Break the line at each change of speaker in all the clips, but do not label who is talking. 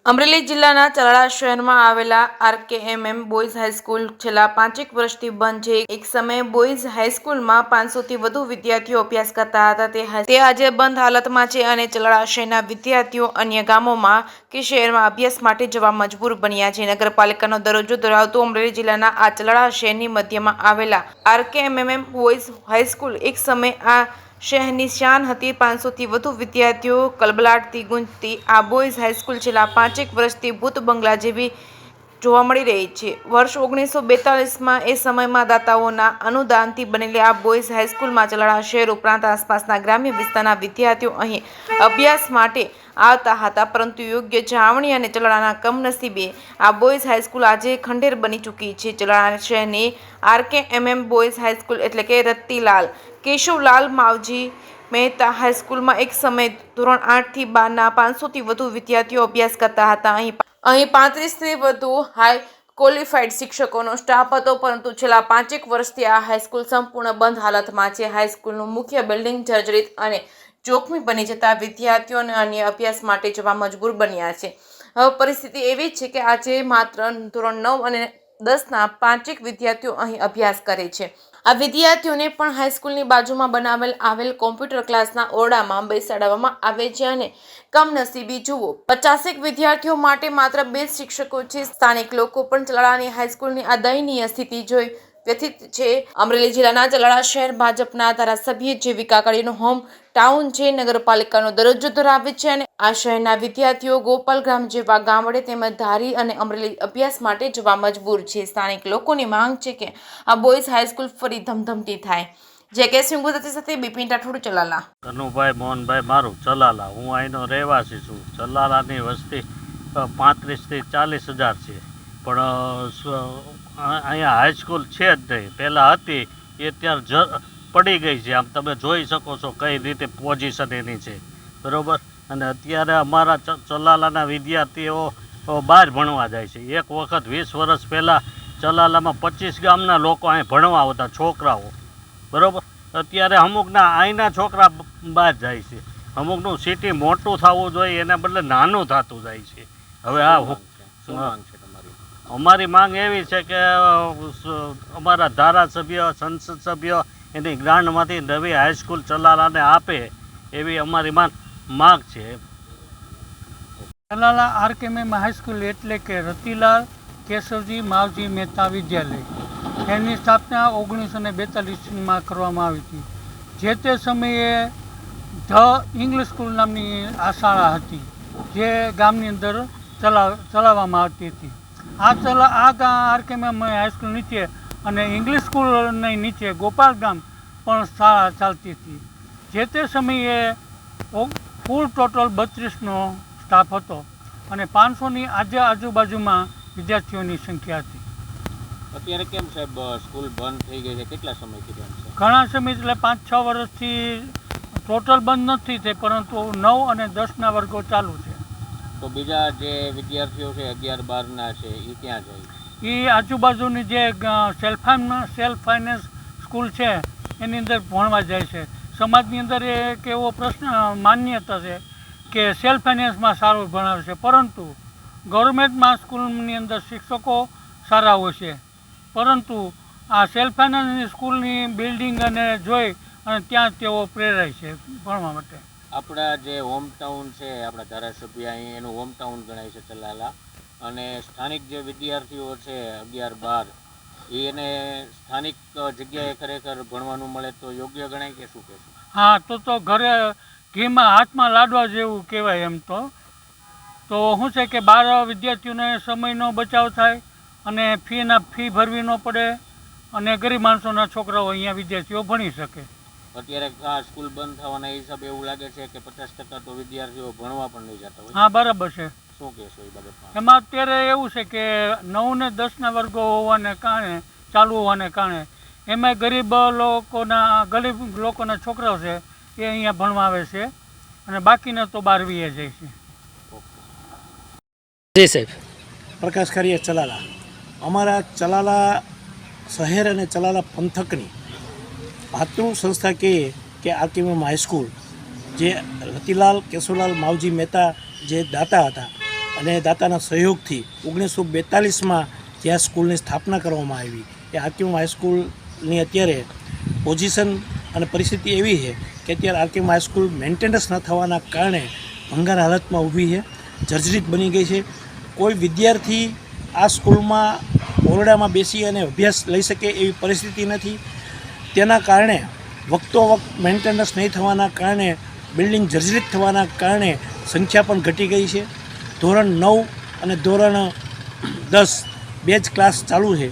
અમરેલી જિલ્લાના ચલાળા શહેરમાં આવેલા આરકેએમએમ બોયઝ હાઈસ્કૂલ છેલ્લા 5 વર્ષથી બંધ છે। એક સમયે બોયઝ હાઈસ્કૂલમાં 500થી વધુ વિદ્યાર્થીઓ અભ્યાસ કરતા હતા। તે આજે બંધ હાલતમાં છે અને ચલાળા શહેરના વિદ્યાર્થીઓ અન્ય ગામોમાં કે શહેરમાં અભ્યાસ માટે જવા મજબૂર બન્યા છે। નગરપાલિકાનો દરજ્જો ધરાવતું અમરેલી જિલ્લાના આ ચલાળા શહેરની મધ્યમાં આવેલા આરકેએમએમ બોયઝ હાઈસ્કૂલ એક સમયે આ શહેરની શાન હતી। 500થી વધુ વિદ્યાર્થીઓ કલબલાટથી ગુંજતી આ બોયઝ હાઈસ્કૂલ છેલ્લા 5 વર્ષથી ભૂત બંગલા જેવી જોવા મળી રહી છે। વર્ષ 1942માં એ સમયમાં દાતાઓના અનુદાનથી બનેલી આ બોયઝ હાઈસ્કૂલમાં ચલાળા શહેર ઉપરાંત આસપાસના ગ્રામ્ય વિસ્તારના વિદ્યાર્થીઓ અહીં અભ્યાસ માટે આવતા હતા, પરંતુ યોગ્ય જાળવણી અને ચલાળાના કમનસીબે આ બોયઝ હાઈસ્કૂલ આજે ખંડેર બની ચૂકી છે। ચલાળા શહેરની આરકેએમએમ બોયઝ હાઈસ્કૂલ એટલે કે રતિલાલ કેશવલાલ માવજી મહેતા હાઈસ્કૂલમાં એક સમયે ધોરણ 8 થી 12ના 500થી વધુ વિદ્યાર્થીઓ અભ્યાસ કરતા હતા। અહીં 35થી વધુ હાઈ ક્વોલિફાઈડ શિક્ષકોનો સ્ટાફ હતો, પરંતુ છેલ્લા 5 વર્ષથી આ હાઈસ્કૂલ સંપૂર્ણ બંધ હાલતમાં છે। હાઈસ્કૂલનું મુખ્ય બિલ્ડિંગ જર્જરિત અને જોખમી બની જતા વિદ્યાર્થીઓ અને અન્ય અભ્યાસ માટે જવા મજબૂર બન્યા છે। હવે પરિસ્થિતિ એવી છે કે આજે માત્ર ધોરણ 9 અને 10ના 5 વિદ્યાર્થીઓ અહીં અભ્યાસ કરે છે। આ વિદ્યાર્થીઓને પણ હાઈસ્કૂલની બાજુમાં આવેલ કોમ્પ્યુટર ક્લાસના ઓરડામાં બેસાડવામાં આવે છે અને કમનસીબી જુઓ, 50 વિદ્યાર્થીઓ માટે માત્ર 2 શિક્ષકો છે। સ્થાનિક લોકો પણ ચલાળાની હાઈસ્કૂલની આ દયનીય સ્થિતિ જોઈ વ્યથિત છે। અમરેલી જિલ્લાના ચલાળા શહેર ભાજપના ધારાસભ્ય જેવી કાકડીનું હોમ ટાઉન છે, નગરપાલિકાનો દરજ્જો ધરાવે છે અને આ શહેરના વિદ્યાર્થીઓ ગોપાલગ્રામ જેવા ગામડે તેમજ ધારી અને અમરેલી અભ્યાસ માટે જવા મજબૂર છે। સ્થાનિક લોકોની માંગ છે કે આ બોયઝ હાઈસ્કૂલ ફરી ધમધમતી થાય। જે સિંહ ગુજરાતી સાથે બિપિન રાઠોડ, ચલાલા।
કનુભાઈ મોહનભાઈ મારું, ચલાલા। હું અહીંનો રહેવાસી છું। ચલાલાની વસ્તી 35થી 40 હજાર છે, પણ અહીંયા હાઈસ્કૂલ છે જ નહીં। પહેલાં હતી એ અત્યારે પડી ગઈ છે। આમ તમે જોઈ શકો છો કઈ રીતે પોઝિશન એની છે, બરાબર। અને અત્યારે અમારા ચલાલાના વિદ્યાર્થીઓ બહાર ભણવા જાય છે। એક વખત 20 વર્ષ પહેલાં ચલાલામાં 25 ગામના લોકો અહીં ભણવા આવતા છોકરાઓ, બરાબર। અત્યારે અમુકના અહીંના છોકરા બહાર જાય છે। અમુકનું સિટી મોટું થવું જોઈએ, એના બદલે નાનું થતું જાય છે। હવે અમારી માંગ એવી છે કે અમારા ધારાસભ્ય, સંસદ સભ્ય એની ગ્રાન્ટમાંથી નવી હાઈસ્કૂલ ચલાલાને આપે એવી અમારી માંગ છે।
ચલાલા આરકેએમએમ હાઈસ્કૂલ એટલે કે રતિલાલ કેશવજી માવજી મહેતા વિદ્યાલય, એની સ્થાપના 1942માં કરવામાં આવી હતી। જે તે સમયે ધ ઇંગ્લિશ સ્કૂલ નામની આ શાળા હતી, જે ગામની અંદર ચલાવવામાં આવતી હતી। આ આરકેએમએમ હાઈસ્કૂલ નીચે અને ઇંગ્લિશ સ્કૂલની નીચે ગોપાલગ્રામ પણ શાળા ચાલતી હતી। જે તે સમયે કુલ ટોટલ 32નો સ્ટાફ હતો અને 500ની આજુબાજુમાં વિદ્યાર્થીઓની સંખ્યા હતી।
અત્યારે કેમ સાહેબ સ્કૂલ બંધ થઈ ગઈ છે? કેટલા સમયથી બંધ છે?
ઘણા સમય એટલે 5-6 વર્ષથી ટોટલ બંધ નથી થઈ, પરંતુ 9 અને 10ના વર્ગો ચાલુ છે।
તો બીજા જે વિદ્યાર્થીઓ છે 11-12ના છે એ ક્યાં જાય?
એ આજુબાજુની જે સેલ્ફ ફાઇનાન્સ સ્કૂલ છે એની અંદર ભણવા જાય છે। સમાજની અંદર એક એવો પ્રશ્ન માન્યતા છે કે સેલ્ફ ફાઇનાન્સમાં સારું ભણાવે છે, પરંતુ ગવર્મેન્ટમાં સ્કૂલની અંદર શિક્ષકો સારા હોય છે, પરંતુ આ સેલ્ફ ફાઇનાન્સની સ્કૂલની બિલ્ડિંગ અને જોઈ અને ત્યાં તેઓ પ્રેરાય છે ભણવા માટે।
આપણા જે હોમટાઉન છે, આપણા ધારાસભ્ય અહીં એનું હોમટાઉન ગણાય છે ચલાલા, અને સ્થાનિક જે વિદ્યાર્થીઓ છે 11-12 એને સ્થાનિક જગ્યાએ ખરેખર ભણવાનું મળે તો યોગ્ય ગણાય કે શું કહેશું?
હા, તો ઘરે ઘીમાં હાથમાં લાડવા જેવું કહેવાય એમ તો શું છે કે 12 વિદ્યાર્થીઓને સમયનો બચાવ થાય અને ફી ભરવી ન પડે અને ગરીબ માણસોના છોકરાઓ અહીંયા વિદ્યાર્થીઓ ભણી શકે।
અત્યારે આ સ્કૂલ બંધ થવાના હિસાબે એવું લાગે છે કે 50% તો વિદ્યાર્થીઓ ભણવા પણ નહીં જતા હોય।
હા, બરાબર છે।
શું કહેશો એ બાબતમાં?
એમાં અત્યારે એવું છે કે 9 ને 10ના વર્ગો ચાલુ હોવાને કારણે એમાં ગરીબ લોકોના છોકરાઓ છે એ અહીંયા ભણવા આવે છે અને બાકીના તો 12વીએ જાય છે।
જી સાહેબ।
પ્રકાશ કારિયા, ચલાલા। અમારા ચલાલા શહેર અને ચલાલા પંથકની માતૃ સંસ્થા કહીએ કે આરકેએમએમ હાઈસ્કૂલ, જે રતિલાલ કેશવલાલ માવજી મહેતા જે દાતા હતા અને દાતાના સહયોગથી 1942માં જ્યાં સ્કૂલની સ્થાપના કરવામાં આવી એ આરકેએમ હાઈસ્કૂલની અત્યારે પોઝિશન અને પરિસ્થિતિ એવી છે કે અત્યારે આરકેએમ હાઈસ્કૂલ મેન્ટેનન્સ ન થવાના કારણે ભંગાર હાલતમાં ઊભી છે, જર્જરિત બની ગઈ છે. કોઈ વિદ્યાર્થી આ સ્કૂલમાં ઓરડામાં બેસી અને અભ્યાસ લઈ શકે એવી પરિસ્થિતિ નથી. તેના કારણે વખતો વખત મેન્ટેનન્સ નહીં થવાના કારણે બિલ્ડિંગ જર્જરિત થવાના કારણે સંખ્યા પણ ઘટી ગઈ છે. ધોરણ 9 અને ધોરણ 10 બે જ ક્લાસ ચાલુ છે.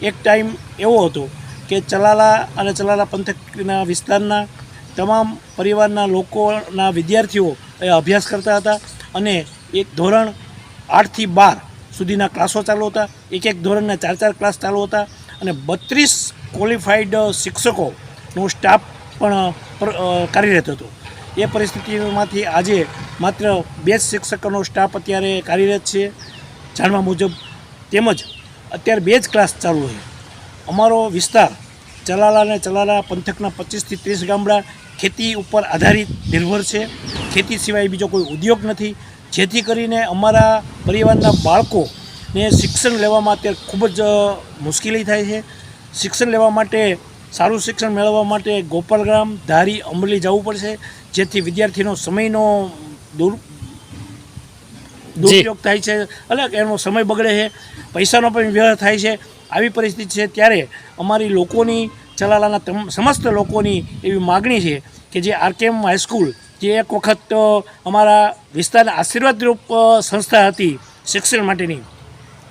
એક ટાઈમ એવો હતો કે ચલાલા અને ચલાલા પંથકના વિસ્તારના તમામ પરિવારના લોકોના વિદ્યાર્થીઓ અભ્યાસ કરતા હતા અને એક ધોરણ 8 થી 12 સુધીના ક્લાસો ચાલુ હતા. એક ધોરણના 4 ક્લાસ ચાલુ હતા અને 32 ક્વોલિફાઈડ શિક્ષકોનો સ્ટાફ પણ કાર્યરત હતો. એ પરિસ્થિતિમાંથી આજે માત્ર 2 જ શિક્ષકોનો સ્ટાફ અત્યારે કાર્યરત છે જાણવા મુજબ. તેમજ અત્યારે 2 જ ક્લાસ ચાલુ છે. અમારો વિસ્તાર ચલાલા અને ચલાલા પંથકના 25 થી 30 ગામડા ખેતી ઉપર આધારિત નિર્ભર છે. ખેતી સિવાય બીજો કોઈ ઉદ્યોગ નથી, જેથી કરીને અમારા પરિવારના બાળકોને શિક્ષણ લેવામાં અત્યારે ખૂબ જ મુશ્કેલી થાય છે. શિક્ષણ લેવા માટે, સારું શિક્ષણ મેળવવા માટે ગોપાલગ્રામ, ધારી, અમરેલી જવું પડશે, જેથી વિદ્યાર્થીનો સમયનો દુરુપયોગ થાય છે, એટલે એનો સમય બગડે છે, પૈસાનો પણ વ્યય થાય છે. આવી પરિસ્થિતિ છે ત્યારે અમારી લોકોની, ચલાલાના સમસ્ત લોકોની એવી માગણી છે કે જે આરકેએમ હાઈસ્કૂલ જે એક વખત અમારા વિસ્તારના આશીર્વાદરૂપ સંસ્થા હતી શિક્ષણ માટેની,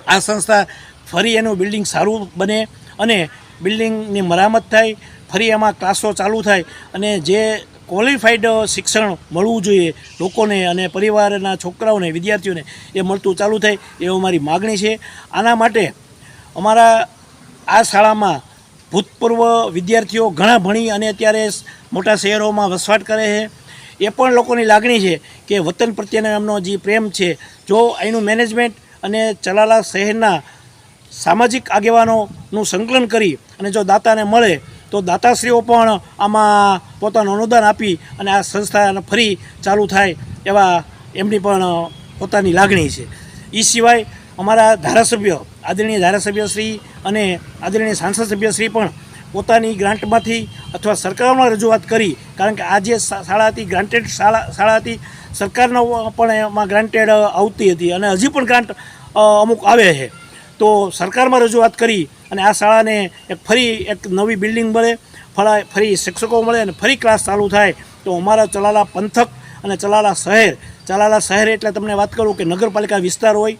આ સંસ્થા ફરી એનું બિલ્ડિંગ સારું બને અને બિલ્ડિંગની મરામત થાય, ફરી એમાં ક્લાસો ચાલુ થાય અને જે ક્વોલિફાઈડ શિક્ષણ મળવું જોઈએ લોકોને અને પરિવારના છોકરાઓને, વિદ્યાર્થીઓને એ મળતું ચાલુ થાય એ અમારી માગણી છે. આના માટે અમારા આ શાળામાં ભૂતપૂર્વ વિદ્યાર્થીઓ ઘણા ભણી અને અત્યારે મોટા શહેરોમાં વસવાટ કરે છે. એ પણ લોકોની લાગણી છે કે વતન પ્રત્યેનો એમનો જે પ્રેમ છે, જો અહીંનું મેનેજમેન્ટ અને ચલાલા શહેરના સામાજિક આગેવાનોનું સંકલન કરી અને જો દાતાને મળે તો દાતાશ્રીઓ પણ આમાં પોતાનું અનુદાન આપી અને આ સંસ્થા ફરી ચાલુ થાય એવા એમની પણ પોતાની લાગણી છે. એ સિવાય અમારા ધારાસભ્ય, આદરણીય ધારાસભ્યશ્રી અને આદરણીય સાંસદ સભ્યશ્રી પણ પોતાની ગ્રાન્ટમાંથી અથવા સરકારમાં રજૂઆત કરી, કારણ કે આ જે શાળા હતી ગ્રાન્ટેડ શાળા હતી, સરકારનો પણ એમાં ગ્રાન્ટેડ આવતી હતી અને હજી પણ ગ્રાન્ટ અમુક આવે છે. તો સરકારમાં રજૂઆત કરી અને આ શાળાને ફરી એક નવી બિલ્ડિંગ મળે, ફરી શિક્ષકો મળે અને ફરી ક્લાસ ચાલુ થાય તો અમારા ચલાલા પંથક અને ચલાલા શહેર એટલે તમને વાત કરું કે નગરપાલિકા વિસ્તાર હોય,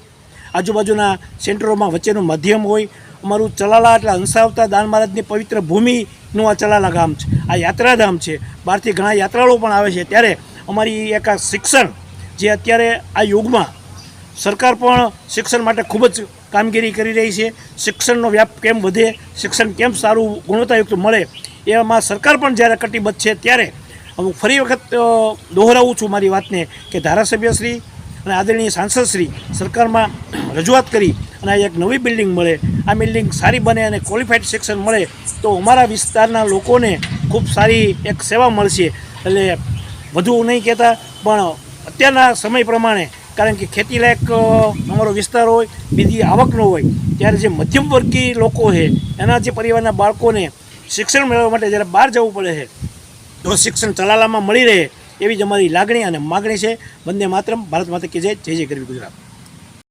આજુબાજુના સેન્ટરોમાં વચ્ચેનું માધ્યમ હોય. અમારું ચલાલા એટલે હંસાવતા દાન મહારાજની પવિત્ર ભૂમિનું આ ચલાલા ગામ છે. આ યાત્રાધામ છે, બહારથી ઘણા યાત્રાળુઓ પણ આવે છે. ત્યારે અમારી એક આ શિક્ષણ જે અત્યારે આ યુગમાં સરકાર પણ શિક્ષણ માટે ખૂબ જ કામગીરી કરી રહી છે. શિક્ષણનો વ્યાપ કેમ વધે, શિક્ષણ કેમ સારું ગુણવત્તાયુક્ત મળે, એમાં સરકાર પણ જ્યારે કટિબદ્ધ છે. ત્યારે હું ફરી વખત દોહરાવું છું મારી વાતને કે ધારાસભ્યશ્રી અને આદરણીય સાંસદશ્રી સરકારમાં રજૂઆત કરી અને આ એક નવી બિલ્ડિંગ મળે, આ બિલ્ડિંગ સારી બને અને ક્વોલિફાઈડ શિક્ષણ મળે તો અમારા વિસ્તારના લોકોને ખૂબ સારી એક સેવા મળશે. એટલે વધુ નહીં કહેતા, પણ અત્યારના સમય પ્રમાણે, કારણ કે ખેતીલાયક અમારો વિસ્તાર હોય, બીજી આવકનો હોય, ત્યારે જે મધ્યમવર્ગીય લોકો છે એના જે પરિવારના બાળકોને શિક્ષણ મેળવવા માટે જ્યારે બહાર જવું પડે છે તો શિક્ષણ ચલાલામાં મળી રહે એવી જ અમારી લાગણી અને માગણી છે. વંદે માતરમ. ભારત માતા કી જય. જય જય ગરવી ગુજરાત.